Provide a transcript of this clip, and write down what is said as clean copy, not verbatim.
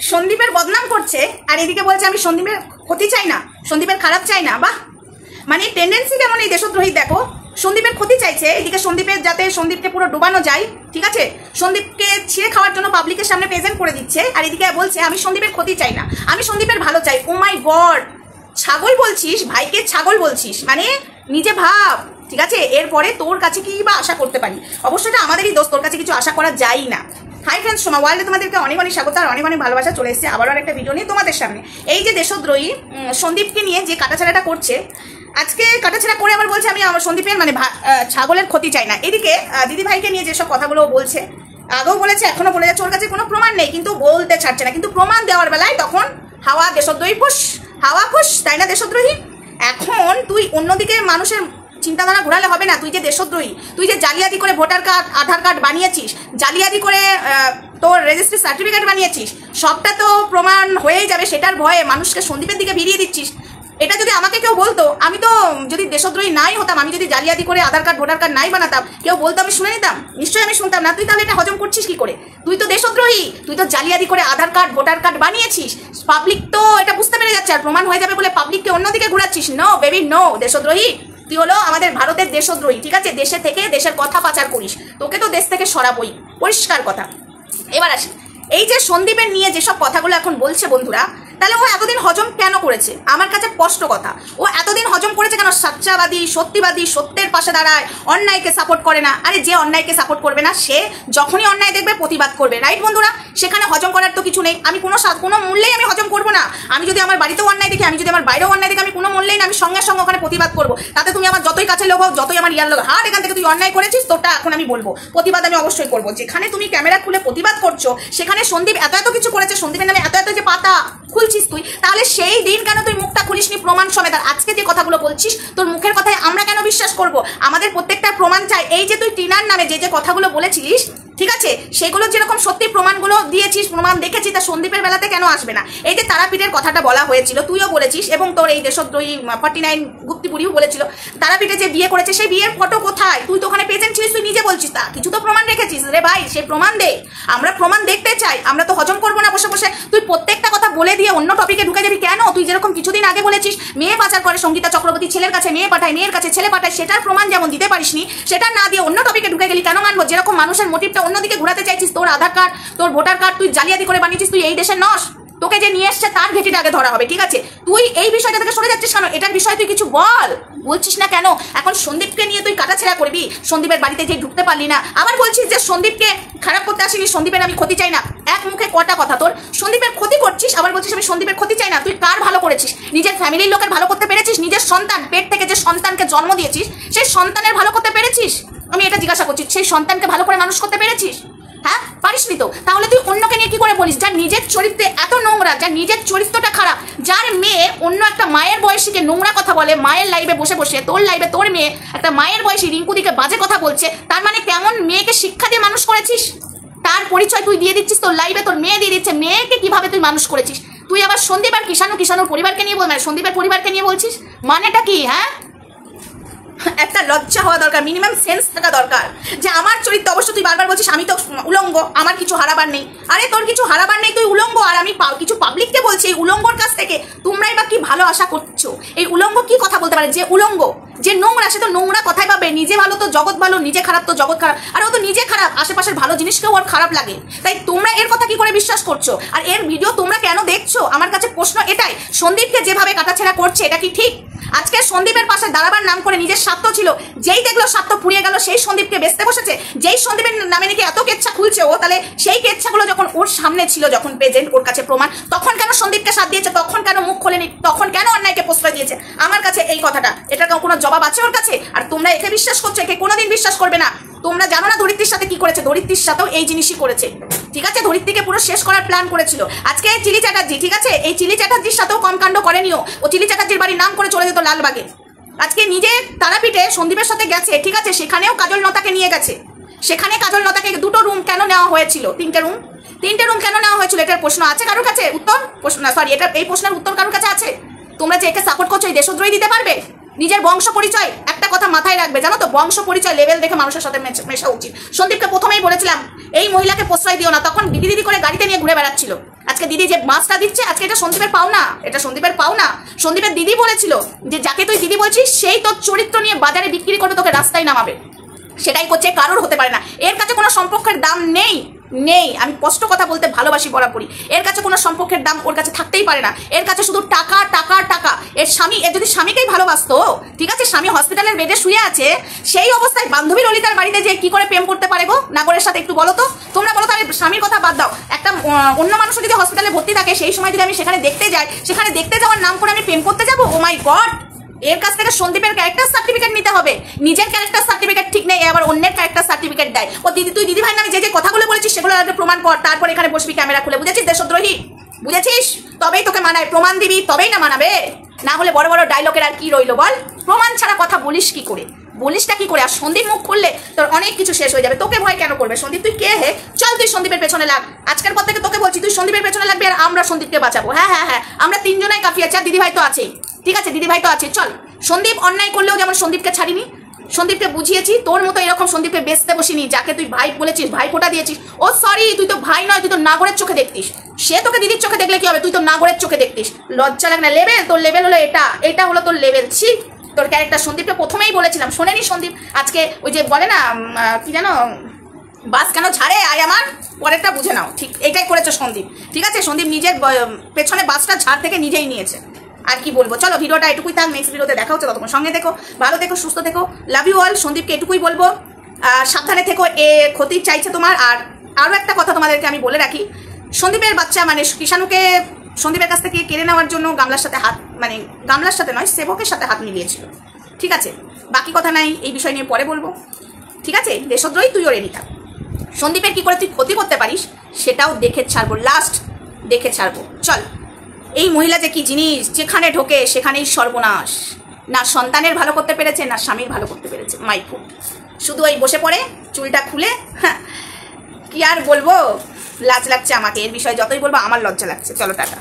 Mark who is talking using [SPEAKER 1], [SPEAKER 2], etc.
[SPEAKER 1] সন্দীপের বদনাম করছে আর এদিকে বলছে আমি সন্দীপের ক্ষতি চাই না, সন্দীপের খারাপ চাই না। বাহ, মানে টেন্ডেন্সি কেমন এই দেশদ্রোহী দেখো, সন্দীপের ক্ষতি চাইছে, এদিকে সন্দীপের যাতে সন্দীপকে পুরো ডুবানো যায়, ঠিক আছে, সন্দীপকে ছিঁড়ে খাওয়ার জন্য পাবলিকের সামনে প্রেজেন্ট করে দিচ্ছে, আর এদিকে বলছে আমি সন্দীপের ক্ষতি চাই না, আমি সন্দীপের ভালো চাই। ও মাই গড, ছাগল বলছিস, ভাইকে ছাগল বলছিস, মানে নিজে ভাব, ঠিক আছে। এরপরে তোর কাছে কি বা আশা করতে পারি? অবশ্যই আমাদেরই দোষ, তোর কাছে কিছু আশা করা যায় না। হাই ফ্রেন্ডস, সোমা ওয়ার্ল্ডে তোমাদেরকে অনেক অনেক স্বাগত আর অনেক অনেক ভালোবাসা। চলে এসেছে আবারও একটা ভিডিও নিয়ে তোমাদের সামনে। এই যে দেশদ্রোহী সন্দীপকে নিয়ে যে কাটাছাড়াটা করছে, আজকে কাটাছাড়া করে আবার বলছে আমি আমার সন্দীপের মানে ছাগলের ক্ষতি চাই না। এদিকে দিদি ভাইকে নিয়ে যেসব কথাগুলো বলছে, আগেও বলেছে এখনো বলে যাচ্ছে, ওর কাছে কোনো প্রমাণ নেই কিন্তু বলতে ছাড়ছে না, কিন্তু প্রমাণ দেওয়ার বেলায় তখন হাওয়া দেশদ্রোহী ফুস, হাওয়া ফুস, তাই না দেশদ্রোহী? এখন তুই অন্যদিকে মানুষের চিন্তাধারা ঘোরালে হবে না। তুই যে দেশদ্রোহী, তুই যে জালিয়াতি করে ভোটার কার্ড আধার কার্ড বানিয়েছিস, জালিয়াতি করে তোর রেজিস্ট্রি সার্টিফিকেট বানিয়েছিস, সবটা তো প্রমাণ হয়েই যাবে, সেটার ভয়ে মানুষকে সন্দীপের দিকে ভিড়িয়ে দিচ্ছিস। এটা যদি আমাকে কেউ বলতো, আমি তো যদি দেশদ্রোহী নাই হতাম, আমি যদি জালিয়াতি করে আধার কার্ড ভোটার কার্ড নাই বানাতাম, কেউ বলতো আমি শুনে নিতাম? নিশ্চয়ই আমি শুনতাম না। তুই তাহলে এটা হজম করছিস কি করে? তুই তো দেশদ্রোহী, তুই তো জালিয়াতি করে আধার কার্ড ভোটার কার্ড বানিয়েছিস। পাবলিক তো এটা বুঝতে পেরে যাচ্ছে আর প্রমাণ হয়ে যাবে বলে পাবলিককে অন্যদিকে ঘুরাচ্ছিস। নো বেবি নো, দেশদ্রোহী তুই হলো আমাদের ভারতের দেশদ্রোহী, ঠিক আছে। দেশে থেকে দেশের কথা পাচার করিস, তোকে তো দেশ থেকে সরাবই, পরিষ্কার কথা। এবার আসি, এই যে সন্দীপের নিয়ে যেসব কথাগুলো এখন বলছে বন্ধুরা, তাহলে ও এতদিন হজম কেন করেছে? আমার কাছে স্পষ্ট কথা, ও এতদিন হজম করেছে কেন? সত্যবাদী, সত্যিবাদী, সত্যের পাশে দাঁড়ায়, অন্যায়কে সাপোর্ট করে না। আরে যে অন্যায়কে সাপোর্ট করবে না সে যখনই অন্যায় দেখবে প্রতিবাদ করবে, রাইট বন্ধুরা? সেখানে হজম করার তো কিছু নেই। আমি কোনো মূল্যেই আমি হজম করবো না। আমি যদি আমার বাড়িতেও অন্যায় দেখি, আমি যদি আমার বাইরেও অন্যায় দেখি, আমি কোনো মূল্যেই না, আমি সঙ্গে সঙ্গে ওখানে প্রতিবাদ করবো। তাতে তুমি আমার যতই কাছে লোক হোক, যতই আমার ইয়ার লোক, হাট এখান থেকে তুই অন্যায় করেছিস, তোরটা এখন আমি বলবো, প্রতিবাদ আমি অবশ্যই করবো। যেখানে তুমি ক্যামেরা খুলে প্রতিবাদ করছো, সেখানে সন্দীপ এত কিছু করেছে, সন্দীপের নামে এত যে পাতা খুলছিস তুই, তাহলে সেই দিন কেন তুই মুখটা খুলিসনি প্রমাণ সমেত? আর আজকে যে কথাগুলো বলছিস, তোর মুখের কথায় আমরা কেন বিশ্বাস করব? আমাদের প্রত্যেকটা প্রমাণ চাই। এই যে তুই টিনার নামে যে কথাগুলো বলেছিলিস, ঠিক আছে, সেগুলো যেরকম সত্যি প্রমাণগুলো দিয়েছিস, প্রমাণ দেখেছি, তা সন্দীপের বেলাতে কেন আসবে না? এই যে তারাপীঠের কথাটা বলা হয়েছিল, তুইও বলেছিস, এবং তোর এই দেশদ্রোহী 49 গুপ্তিপুরিও বলেছিল, তারাপীঠে যে বিয়ে করেছে সেই বিয়ের ফটো কোথায়? তুই তো ওখানে প্রেজেন্ট ছিলিস, তুই নিজে বলছিস, তা কিছু তো প্রমাণ রেখেছিস রে ভাই, সেই প্রমাণ দে। আমরা প্রমাণ দেখতে চাই, আমরা তো হজম করবো না বসে বসে। তুই প্রত্যেকটা কথা বলে দিয়ে অন্য টপিকে ঢুকে যাবি কেন? তুই যেরকম কিছুদিন আগে বলেছিস মেয়ে পাচার করে সঙ্গীতা চক্রবর্তী, ছেলের কাছে মেয়ে পাঠায়, মেয়ের কাছে ছেলে পাঠায়, সেটার প্রমাণ যেমন দিতে পারিসনি, সেটা না দিয়ে অন্য টপিকে ঢুকে গেলি কেন? মানবো যেরকম মানুষের মোটিভটা অন্যদিকে ঘোরাতে চাইছিস, তোর আধার কার্ড, তোর ভোটার কার্ড তুই জালিয়াতি করে বানিয়েছিস, তুই এই দেশের নস, তোকে যে নিয়ে এসছে তার ঘেঁটিটা আগে ধরা হবে, ঠিক আছে? তুই এই বিষয়টা থেকে সরে যাচ্ছিস কেন? এটার বিষয়ে তুই কিছু বলছিস না কেন? এখন সন্দীপকে নিয়ে তুই কাটাছেড়া করবি, সন্দীপের বাড়িতে যে ঢুকতে পারলি না, আবার বলছিস যে সন্দীপকে খারাপ করতে আসিনি, সন্দীপের আমি ক্ষতি চাই না। এক মুখে কটা কথা তোর, সন্দীপের ক্ষতি করছিস, আবার বলছিস আমি সন্দীপের ক্ষতি চাই না। তুই কার ভালো করেছিস? নিজের ফ্যামিলির লোকের ভালো করতে পেরেছিস? নিজের সন্তান, পেট থেকে যে সন্তানকে জন্ম দিয়েছিস, সেই সন্তানের ভালো করতে পেরেছিস? আমি এটা জিজ্ঞাসা করছি, সেই সন্তানকে ভালো করে মানুষ করতে পেরেছিস? হ্যাঁ, পারিসনি তো। তাহলে তুই অন্যকে নিয়ে কি করে বলিস? যার নিজের চরিত্রে এত নোংরা, যার নিজের চরিত্রটা খারাপ, যার মেয়ে অন্য একটা মায়ের বয়সীকে নোংরা কথা বলে, মায়ের লাইভে বসে বসে, তোর লাইভে তোর মেয়ে একটা মায়ের বয়সী রিঙ্কুদিকে বাজে কথা বলছে, তার মানে কেমন মেয়েকে শিক্ষা দিয়ে মানুষ করেছিস? তার পরিচয় তুই দিয়ে দিচ্ছিস, তোর লাইভে তোর মেয়ে দিয়ে দিচ্ছে, মেয়েকে কিভাবে তুই মানুষ করেছিস? তুই আবার সন্দীপ আর কিষাণুর পরিবারকে নিয়ে বল, মানে সন্দীপের পরিবারকে নিয়ে বলছিস, মানেটা কি? হ্যাঁ, একটা লজ্জা হওয়া দরকার, মিনিমাম সেন্স থাকা দরকার যে আমার চরিত্র। অবশ্য তুই বারবার বলছিস আমি তো উলঙ্গ, আমার কিছু হারাবার নেই। আরে তোর কিছু হারাবার নেই, তুই উলঙ্গ, আর আমি কিছু পাবলিককে বলছি এই উলঙ্গর কাছ থেকে তোমরাই বা কি ভালো আশা করছো? এই উলঙ্গ কি কথা বলতে পারে? যে উলঙ্গ, যে নোংরা, সে তো নোংরা কথাই পাবে। নিজে ভালো তো জগৎ ভালো, নিজে খারাপ তো জগৎ খারাপ। আর ও তো নিজে খারাপ, আশেপাশের ভালো জিনিসকেও ওর খারাপ লাগে। তাই তোমরা এর কথা কি করে বিশ্বাস করছো? আর এর ভিডিও তোমরা কেন দেখছো? আমার কাছে প্রশ্ন এটাই, সন্দীপকে যেভাবে কাটাছেড়া করছে এটা কি ঠিক? আজকে সন্দীপের পাশে দাঁড়াবার নাম করে নিজের স্বার্থ ছিল, যেই দেখলো স্বার্থ ফুরিয়ে গেল সেই সন্দীপকে বেচতে বসেছে। যেই সন্দীপের নামে নাকি এত কেচ্ছা খুলছে ও, তাহলে সেই কেচ্ছাগুলো যখন ওর সামনে ছিল, যখন প্রেজেন্ট, ওর কাছে প্রমাণ, তখন কেন সন্দীপকে সাথ দিয়েছে? তখন কেন মুখ খোলেনি? তখন কেন অন্যায়কে প্রশ্রয় দিয়েছে? আমার কাছে এই কথাটা, এটার কোনো জবাব আছে ওর কাছে? আর তোমরা একে বিশ্বাস করছো, একে কোনোদিন বিশ্বাস করবে না। তোমরা জানো না ধরিত্রীর সাথে কি করেছে? ধরিত্রীর সাথেও এই জিনিসই করেছে, ঠিক আছে? ধরিত্রীকে পুরো শেষ করার প্ল্যান করেছিল। আজকে চিলি চ্যাটার্জি, ঠিক আছে, এই চিলি চ্যাটার্জির সাথেও কম কাণ্ড করেনিও। ও চিলি চ্যাটার্জির বাড়ির নাম করে চলে যেত লালবাগে। আজকে নিজে তারাপীঠে সন্দীপের সাথে গেছে, ঠিক আছে, সেখানেও কাজল লতাকে নিয়ে গেছে। সেখানে কাজল লতাকে দুটো রুম কেন নেওয়া হয়েছিল? তিনটে রুম কেন নেওয়া হয়েছিল? এটার প্রশ্ন আছে কারোর কাছে? উত্তর, এই প্রশ্নের উত্তর কারোর কাছে আছে? তোমরা যে একে সাপোর্ট করছো, এই দেশদ্রোহী দিতে পারবে? নিজের বংশ পরিচয়, একটা কথা মাথায় রাখবে, জানো তো, বংশ পরিচয় লেভেল দেখে মানুষের সাথে মেশা উচিত। সন্দীপকে প্রথমেই বলেছিলাম এই মহিলাকে প্রশ্রয় দিও না, তখন দিদি করে গাড়িতে নিয়ে ঘুরে বেড়াচ্ছিল। আজকে আজকে দিদি যে মাছটা দিচ্ছে আজকে এটা সন্দীপের পাওনা, এটা সন্দীপের পাওনা। সন্দীপের দিদি বলেছিল যে যাকে তুই দিদি বলছিস সেই তোর চরিত্র নিয়ে বাজারে বিক্রি করে তোকে রাস্তায় নামাবে, সেটাই করছে, কারোর হতে পারে না। এর কাছে কোনো সম্পর্কের দাম নেই, নেই। আমি স্পষ্ট কথা বলতে ভালোবাসি বরাবরই। এর কাছে কোনো সম্পর্কের দাম ওর কাছে থাকতেই পারে না। এর কাছে শুধু টাকা টাকা টাকা। এর স্বামী, এর যদি স্বামীকেই ভালোবাসতো, ঠিক আছে, স্বামী হসপিটালের বেডে শুয়ে আছে, সেই অবস্থায় বান্ধবী ললিতার বাড়িতে যে কি করে প্রেম করতে পারে গো নাগরের সাথে, একটু বলো তো তোমরা, বলো। তাহলে স্বামীর কথা বাদ দাও, একটা অন্য মানুষও যদি হসপিটালে ভর্তি থাকে সেই সময় যদি আমি সেখানে দেখতে যাই, সেখানে দেখতে যাওয়ার নাম করে আমি প্রেম করতে যাবো? ও মাই গড! এর কাছ থেকে সন্দীপের ক্যারেক্টার সার্টিফিকেট নিতে হবে। নিজের ক্যারেক্টার সার্টিফিকেট ঠিক নেই, আবার অন্যের ক্যারেক্টার সার্টিফিকেট দেয়। ও দিদি, তুই দিদি ভাই নামে যে কথাগুলো বলেছিস সেগুলো আগে প্রমাণ কর, তারপর এখানে বসবি ক্যামেরা খুলে। বুঝেছিস দেশদ্রোহী? বুঝেছিস? তবেই তোকে মানায়, প্রমাণ দিবি তবেই না মানাবে। না হলে বড় বড় ডায়লগের আর কি রইলো বল? প্রমাণ ছাড়া কথা বলিস কি করে? বলিসটা কি করে? আর সন্দীপ মুখ খুললে তোর অনেক কিছু শেষ হয়ে যাবে। তোকে ভয় কেন করবে সন্দীপ? তুই কে হে? চল তুই সন্দীপের পেছনে লাগ। আজকের পর থেকে তোকে বলছি তুই সন্দীপের পেছনে লাগবি, আর আমরা সন্দীপকে বাঁচাবো। হ্যাঁ হ্যাঁ হ্যাঁ, আমরা তিনজনাই কাফি আছে, আর দিদি ভাই তো আছেই। ঠিক আছে, দিদি ভাই তো আছে। চল, সন্দীপ অন্যায় করলেও যেমন সন্দীপকে ছাড়িনি, সন্দীপকে বুঝিয়েছি, তোর মতো এরকম সন্দীপকে বেচতে বসিনি। যাকে তুই ভাই বলেছিস, ভাই ফোঁটা দিয়েছিস, ও সরি, তুই তো ভাই নয়, তুই তো নাগরের চোখে দেখতিস। সে তোকে দিদির চোখে দেখলে কি হবে? তুই তো নাগরের চোখে দেখতিস। লজ্জা লাগে না? লেভেল, তোর লেভেল হলো এটা, এটা হলো তোর লেভেল। ছি, তোর ক্যারেক্টার। সন্দীপকে প্রথমেই বলেছিলাম, শোনেনি সন্দীপ? আজকে ওই যে বলে না কি জানো, বাস কেন ছাড়ে আয় আমার, পরেরটা বুঝে নাও। ঠিক এটাই করেছে সন্দীপ। ঠিক আছে, সন্দীপ নিজের পেছনে বাসটা ঝাড় থেকে নিজেই নিয়েছে। আর কি বলবো? চলো, ভিডিওটা এটুকুই থাক। নেক্সট ভিডিওতে দেখা হচ্ছে, ততক্ষণ সঙ্গে দেখো, ভালো দেখো, সুস্থ দেখো। Love you all. সন্দীপকে এটুকুই বলবো, সাবধানে থেকো, এ ক্ষতি চাইছে তোমার। আর আরও একটা কথা তোমাদেরকে আমি বলে রাখি, সন্দীপের বাচ্চা মানে কিষাণুকে সন্দীপের কাছ থেকে কেড়ে নেওয়ার জন্য গামলার সাথে হাত, মানে গামলার সাথে নয়, সেবকের সাথে হাত মিলিয়েছিল। ঠিক আছে, বাকি কথা নাই, এই বিষয় নিয়ে পরে বলবো। ঠিক আছে, দেশদ্রোহী তুইও রেডি থাক। সন্দীপের কি করে তুই ক্ষতি করতে পারিস সেটাও দেখে ছাড়বো, লাস্ট দেখে ছাড়বো। চল, এই মহিলা যে কি জিনিস, যেখানে ঢোকে সেখানেই সর্বনাশ। না সন্তানের ভালো করতে পেরেছে, না স্বামীর ভালো করতে পেরেছে। মাই ফুট, শুধু ওই বসে পড়ে চুলটা খুলে। হ্যাঁ, কি আর বলবো, লাজ লাগছে আমাকে। এর বিষয়ে যতই বলবো আমার লজ্জা লাগছে। চলো, টাটা।